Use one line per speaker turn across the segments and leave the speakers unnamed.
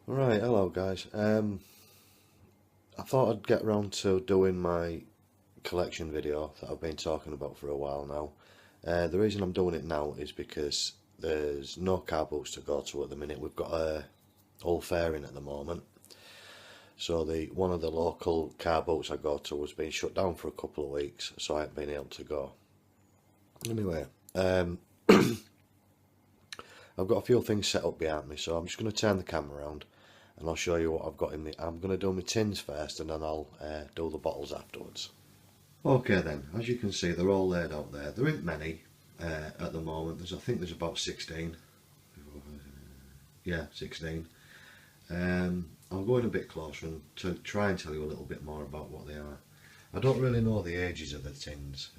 Right, hello guys. I thought I'd get round to doing my collection video that I've been talking about for a while now. The reason I'm doing it now is because there's no car boots to go to at the minute. We've got a Hull fairing at the moment, so one of the local car boots I go to has been shut down for a couple of weeks, so I haven't been able to go. Anyway, I've got a few things set up behind me, so I'm just going to turn the camera around and I'll show you what I've got in me. I'm going to do my tins first and then I'll do the bottles afterwards. Okay then, as you can see they're all laid out there. There ain't many at the moment. I think there's about 16. Yeah, 16. I'll go in a bit closer and to try and tell you a little bit more about what they are. I don't really know the ages of the tins.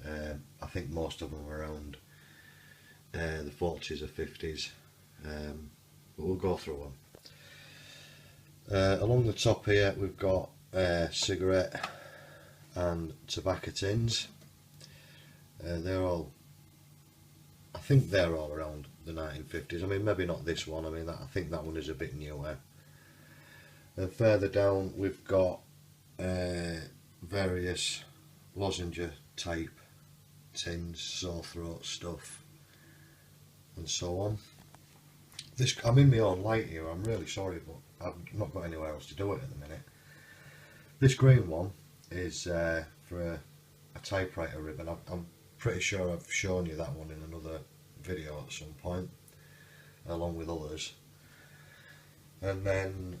I think most of them are around the 40s or 50s, but we'll go through them. Along the top here we've got cigarette and tobacco tins. They're all, I think they're all around the 1950s. I mean, maybe not this one. I mean, I think that one is a bit newer. And further down we've got various lozenge type tins, sore throat stuff and so on. I'm in my own light here, I'm really sorry, but I've not got anywhere else to do it at the minute. This green one is for a typewriter ribbon. I'm pretty sure I've shown you that one in another video at some point, along with others. And then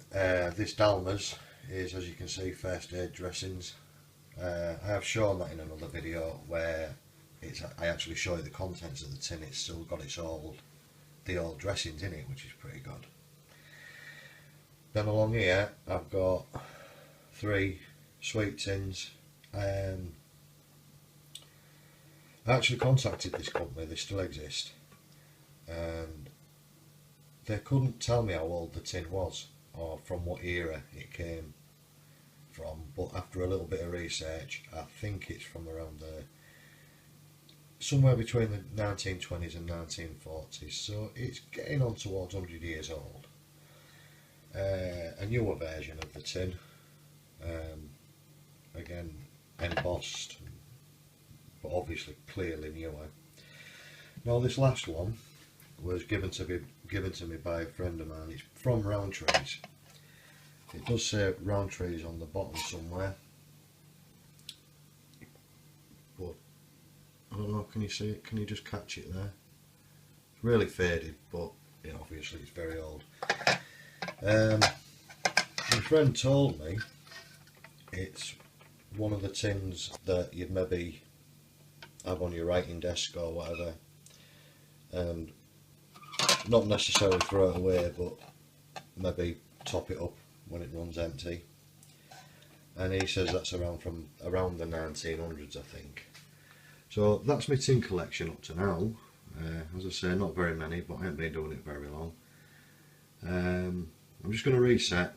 this Dalmas is, as you can see, first aid dressings. I have shown that in another video where I actually show you the contents of the tin. It's still got the old dressings in it, which is pretty good. Then along here I've got 3 sweet tins. I actually contacted this company, they still exist, and they couldn't tell me how old the tin was or from what era it came from, but after a little bit of research I think it's from around somewhere between the 1920s and 1940s, so it's getting on towards 100 years old. A newer version of the tin, again embossed, but obviously clearly newer. Now this last one was given to me by a friend of mine. It's from Rowntree's. It does say Rowntree's on the bottom somewhere, but I don't know, can you see it? Can you just catch it there? It's really faded, but you know, obviously it's very old. My friend told me it's one of the tins that you'd maybe have on your writing desk or whatever, and not necessarily throw it away, but maybe top it up when it runs empty. And he says that's around the 1900s, I think. So that's my tin collection up to now. As I say, not very many, but I haven't been doing it very long. I'm just going to reset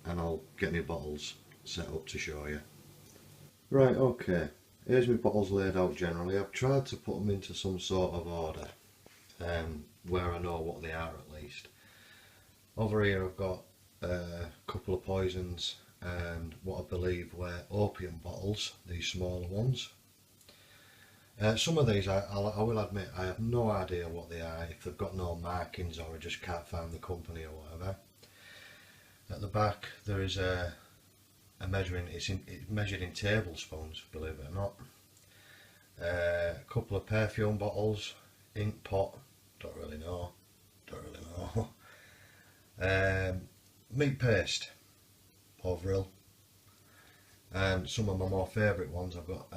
and I'll get my bottles set up to show you. Right, okay, here's my bottles laid out generally. I've tried to put them into some sort of order, where I know what they are at least. Over here I've got a couple of poisons and what I believe were opium bottles, these smaller ones. Some of these, I will admit, I have no idea what they are, if they've got no markings or I just can't find the company or whatever. At the back there is a measuring, it's measured in tablespoons, believe it or not. A couple of perfume bottles, ink pot, don't really know. Meat paste, Orville, and some of my more favourite ones. I've got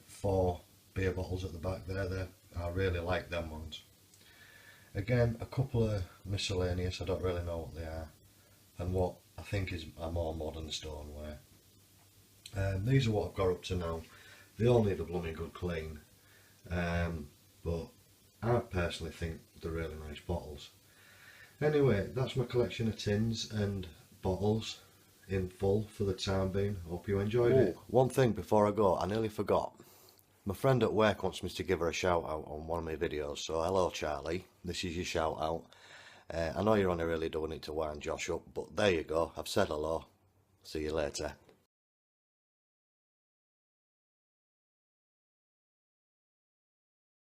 4 beer bottles at the back there. I really like them ones. Again, a couple of miscellaneous, I don't really know what they are, and what I think is a more modern stoneware. These are what I've got up to now. They all need a blooming good clean, but I personally think they're really nice bottles. Anyway, that's my collection of tins and bottles in full for the time being. Hope you enjoyed it. One thing before I go, I nearly forgot. My friend at work wants me to give her a shout out on one of my videos, so hello Charlie, this is your shout out. I know you're only really doing it to wind Josh up, but there you go. I've said hello. See you later.